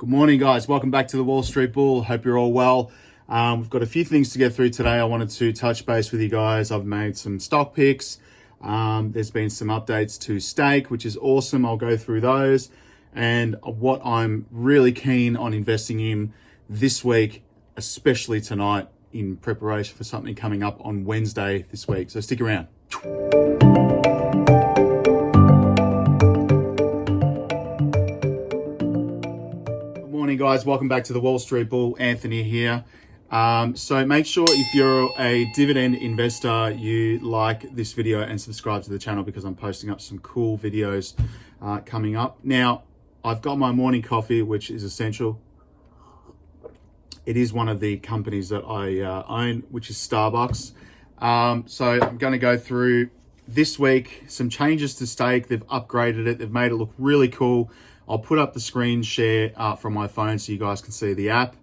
Good morning, guys. Welcome back to the Wall Street Bull. Hope you're all well. We've got a few things to get through today. I wanted to touch base with you guys. I've made some stock picks. There's been some updates to stake, which is awesome. I'll go through those and what I'm really keen on investing in this week, especially tonight in preparation for something coming up on Wednesday this week. So stick around. Morning, guys. Welcome back to the Wall Street Bull. Anthony here. So make sure if you're a dividend investor, you like this video and subscribe to the channel because I'm posting up some cool videos coming up. Now, I've got my morning coffee, which is essential. It is one of the companies that I own, which is Starbucks. So I'm going to go through this week some changes to stake. They've upgraded it. They've made it look really cool. I'll put up the screen share from my phone so you guys can see the app,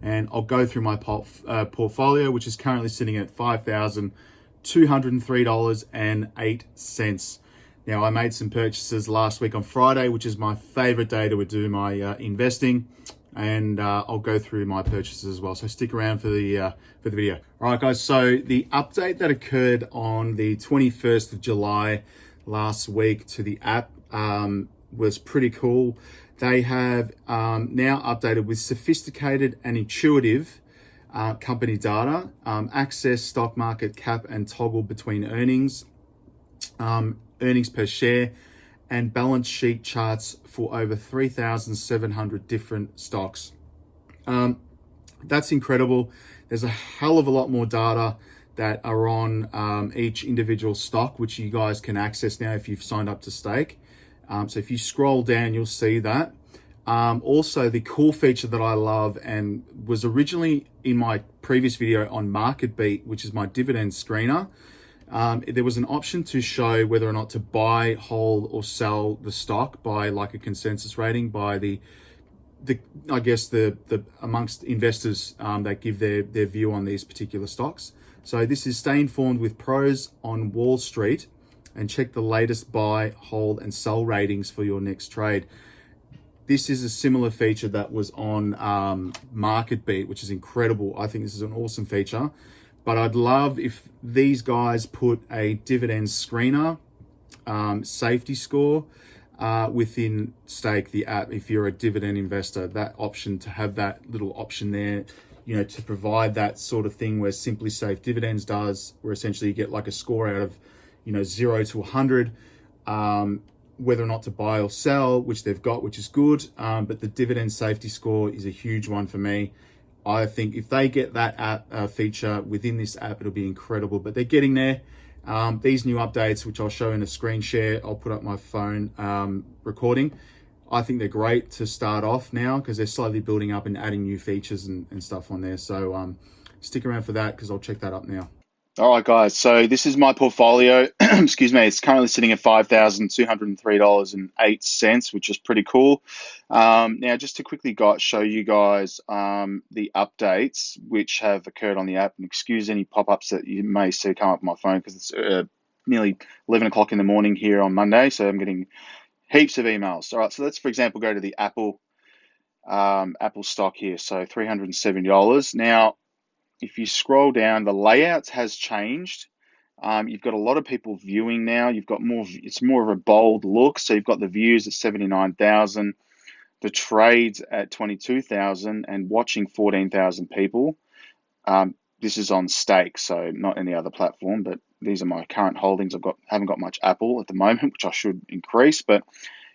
and I'll go through my portfolio, which is currently sitting at $5,203.08. Now, I made some purchases last week on Friday, which is my favorite day to do my investing, and I'll go through my purchases as well. So stick around for the video. All right, guys. So the update that occurred on the 21st of July last week to the app was pretty cool. They have now updated with sophisticated and intuitive company data, access stock market cap and toggle between earnings, earnings per share, and balance sheet charts for over 3,700 different stocks. That's incredible. There's a hell of a lot more data that are on each individual stock, which you guys can access now if you've signed up to stake. So if you scroll down, you'll see that. Also, the cool feature that I love and was originally in my previous video on Market Beat, which is my dividend screener, there was an option to show whether or not to buy, hold, or sell the stock by like a consensus rating by the amongst investors that give their view on these particular stocks. So this is Stay Informed with Pros on Wall Street, and check the latest buy, hold, and sell ratings for your next trade. This is a similar feature that was on Market Beat, which is incredible. I think this is an awesome feature, but I'd love if these guys put a dividend screener, safety score within Stake, the app. If you're a dividend investor, that option, to have that little option there, you know, to provide that sort of thing where Simply Safe Dividends does, where essentially you get like a score out of 0 to 100, whether or not to buy or sell, which they've got, which is good. But the dividend safety score is a huge one for me. I think if they get that app feature within this app, it'll be incredible. But they're getting there. These new updates, which I'll show in a screen share, I'll put up my phone recording. I think they're great to start off now because they're slowly building up and adding new features and stuff on there. So stick around for that because I'll check that up now. All right, guys. So this is my portfolio. Excuse me. It's currently sitting at $5,203.08, which is pretty cool. Now, just to quickly show you guys the updates which have occurred on the app, and excuse any pop-ups that you may see come up on my phone because it's nearly 11 o'clock in the morning here on Monday, so I'm getting heaps of emails. All right, so let's, for example, go to the Apple stock here. So $370. Now, if you scroll down, the layout has changed. You've got a lot of people viewing now. You've got more. It's more of a bold look. So you've got the views at 79,000, the trades at 22,000, and watching 14,000 people. This is on Stake, so not any other platform. But these are my current holdings. Haven't got much Apple at the moment, which I should increase. But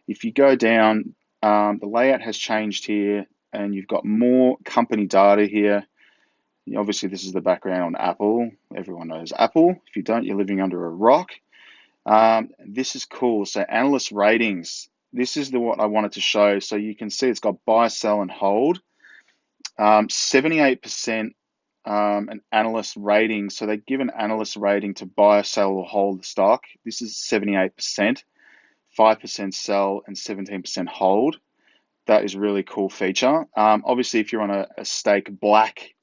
if you go down, the layout has changed here, and you've got more company data here. Obviously, this is the background on Apple. Everyone knows Apple. If you don't, you're living under a rock. This is cool. So Analyst Ratings. This is what I wanted to show. So you can see it's got buy, sell, and hold. 78% an analyst rating. So they give an analyst rating to buy, sell, or hold the stock. This is 78%, 5% sell, and 17% hold. That is a really cool feature. Obviously, if you're on a Stake Black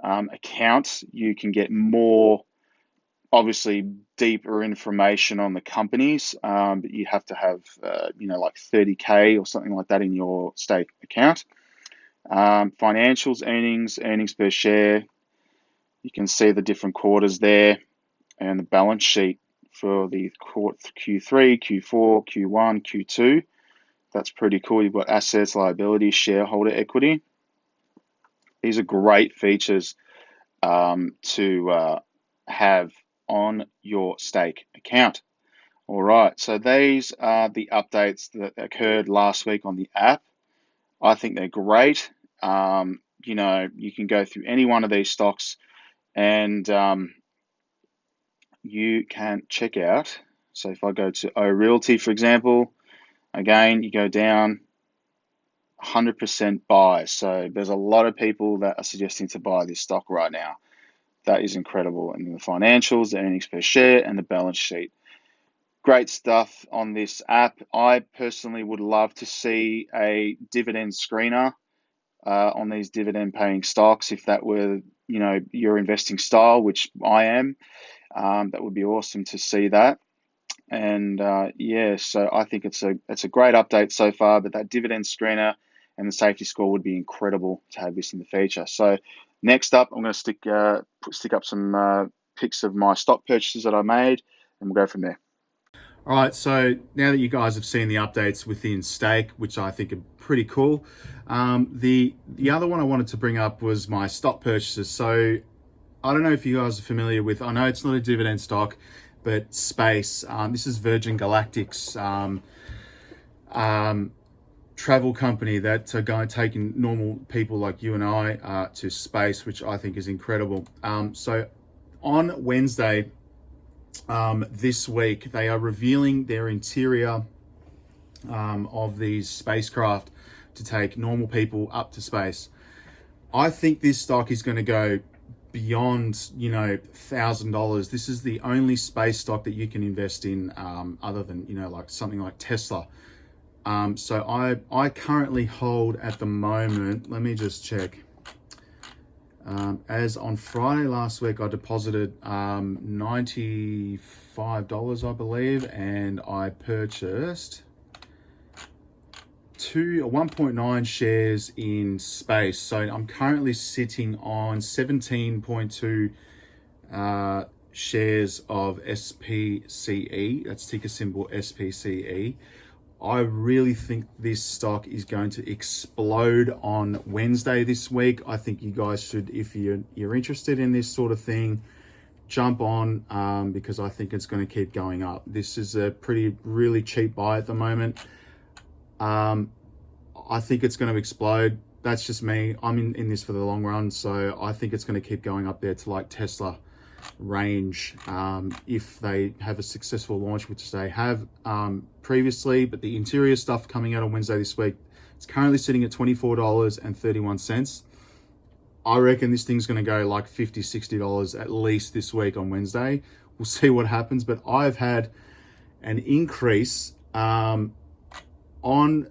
account, you can get more obviously deeper information on the companies, but you have to have, like 30K or something like that in your stake account. Financials, earnings per share. You can see the different quarters there and the balance sheet for the Q3, Q4, Q1, Q2. That's pretty cool. You've got assets, liabilities, shareholder equity. These are great features to have on your stake account. All right, so these are the updates that occurred last week on the app. I think they're great. You can go through any one of these stocks and you can check out. So if I go to Realty, for example, again, you go down 100% buy. So there's a lot of people that are suggesting to buy this stock right now. That is incredible. And the financials, the earnings per share, and the balance sheet. Great stuff on this app. I personally would love to see a dividend screener on these dividend paying stocks. If that were, your investing style, which I am, that would be awesome to see that. And so I think it's a great update so far, but that dividend screener and the safety score would be incredible to have this in the feature. So next up, I'm going to stick up some pics of my stock purchases that I made, and we'll go from there. All right, so now that you guys have seen the updates within stake, which I think are pretty cool, the other one I wanted to bring up was my stock purchases. So I don't know if you guys are familiar with, I know it's not a dividend stock, but Space. This is Virgin Galactic's travel company that are going to taking normal people like you and I to space, which I think is incredible. So on Wednesday this week, they are revealing their interior of these spacecraft to take normal people up to space. I think this stock is going to go beyond, $1,000. This is the only space stock that you can invest in, other than, like something like Tesla. So I currently hold at the moment, let me just check. As on Friday last week, I deposited $95, I believe, and I purchased 1.9 shares in Space. So I'm currently sitting on 17.2 shares of SPCE. That's ticker symbol SPCE. I really think this stock is going to explode on Wednesday this week. I think you guys should, if you're interested in this sort of thing, jump on, because I think it's going to keep going up. This is a really cheap buy at the moment. I think it's going to explode. That's just me. I'm in this for the long run, so I think it's going to keep going up there to like Tesla range, if they have a successful launch, which they have previously. But the interior stuff coming out on Wednesday this week, it's currently sitting at $24.31. I reckon this thing's going to go like $50-$60 at least this week on Wednesday. We'll see what happens, but I've had an increase on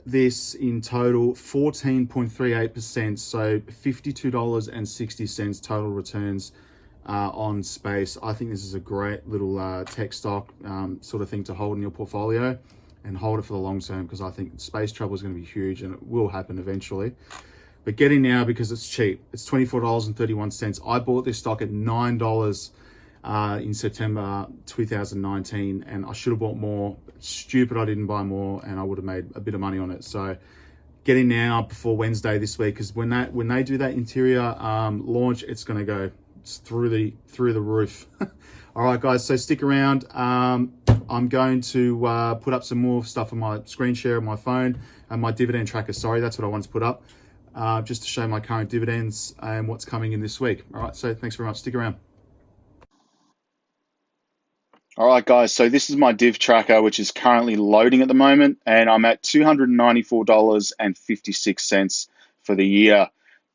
this in total 14.38%, so $52.60 total returns on Space. I think this is a great little tech stock sort of thing to hold in your portfolio and hold it for the long term, because I think space travel is going to be huge and it will happen eventually. But get in now because it's cheap. It's $24.31. I bought this stock at $9 in September 2019, and I should have bought more. It's stupid I didn't buy more, and I would have made a bit of money on it. So get in now before Wednesday this week, because when they do that interior launch, it's going to go through the roof. All right, guys. So stick around. I'm going to put up some more stuff on my screen share on my phone and my dividend tracker. Sorry, that's what I wanted to put up, just to show my current dividends and what's coming in this week. All right. So thanks very much. Stick around. All right, guys, so this is my div tracker, which is currently loading at the moment, and I'm at $294.56 for the year.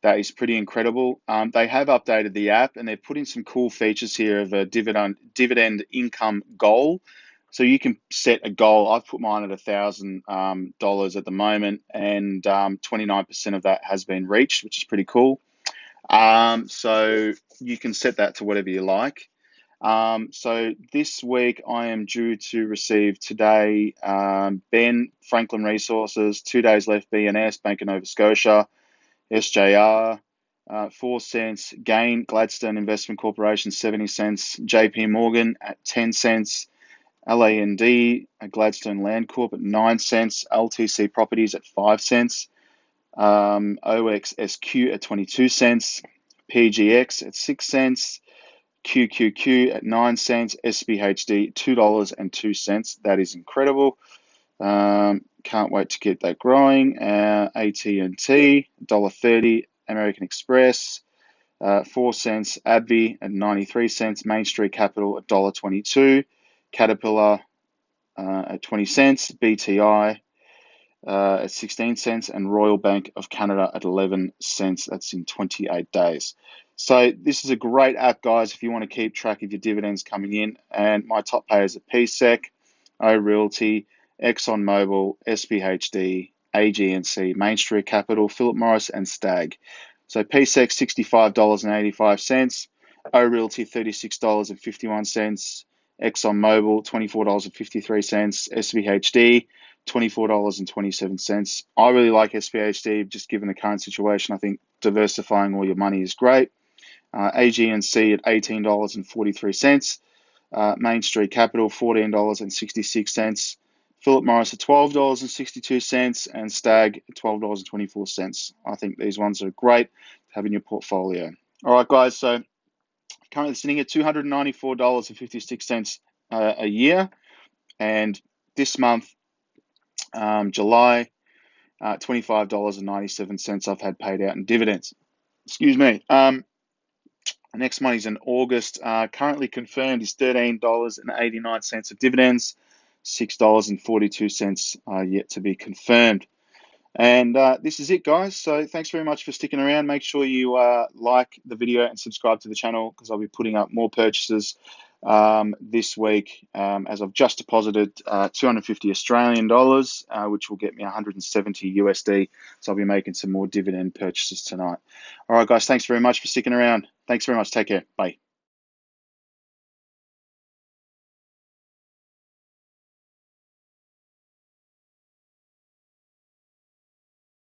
That is pretty incredible. They have updated the app, and they're putting some cool features here of a dividend income goal. So you can set a goal. I've put mine at $1,000 at the moment, and 29% of that has been reached, which is pretty cool. So you can set that to whatever you like. So this week I am due to receive today Ben, Franklin Resources, 2 days left, BNS, Bank of Nova Scotia, SJR, 4 cents, Gain, Gladstone Investment Corporation, 70 cents, JP Morgan at 10 cents, LAND, Gladstone Land Corp at 9 cents, LTC Properties at 5 cents, OXSQ at 22 cents, PGX at 6 cents, QQQ at 9 cents, SPHD $2.02. That is incredible. Can't wait to get that growing. AT&T $1.30, American Express 4 cents, AbbVie at 93 cents, Main Street Capital at $1.22, Caterpillar at 20 cents, BTI at 16 cents, and Royal Bank of Canada at 11 cents. That's in 28 days. So this is a great app, guys, if you want to keep track of your dividends coming in. And my top payers are PSEC, Realty, Exxon Mobil, SPHD, AGNC, Main Street Capital, Philip Morris, and Stag. So PSEC $65.85, Realty $36.51, Exxon Mobil $24.53, SPHD $24.27. I really like SPHD, just given the current situation. I think diversifying all your money is great. AGNC at $18.43, Main Street Capital $14.66, Philip Morris at $12.62, and Stag at $12.24. I think these ones are great to have in your portfolio. All right, guys, so currently sitting at $294.56 a year, and this month, July, $25.97 I've had paid out in dividends. Excuse me. The next money's in August. Currently confirmed is $13.89 of dividends. $6.42 yet to be confirmed. And this is it, guys. So thanks very much for sticking around. Make sure you like the video and subscribe to the channel, because I'll be putting up more purchases this week, as I've just deposited 250 Australian dollars, which will get me 170 USD. So I'll be making some more dividend purchases tonight. All right, guys, thanks very much for sticking around. Thanks very much. Take care. Bye.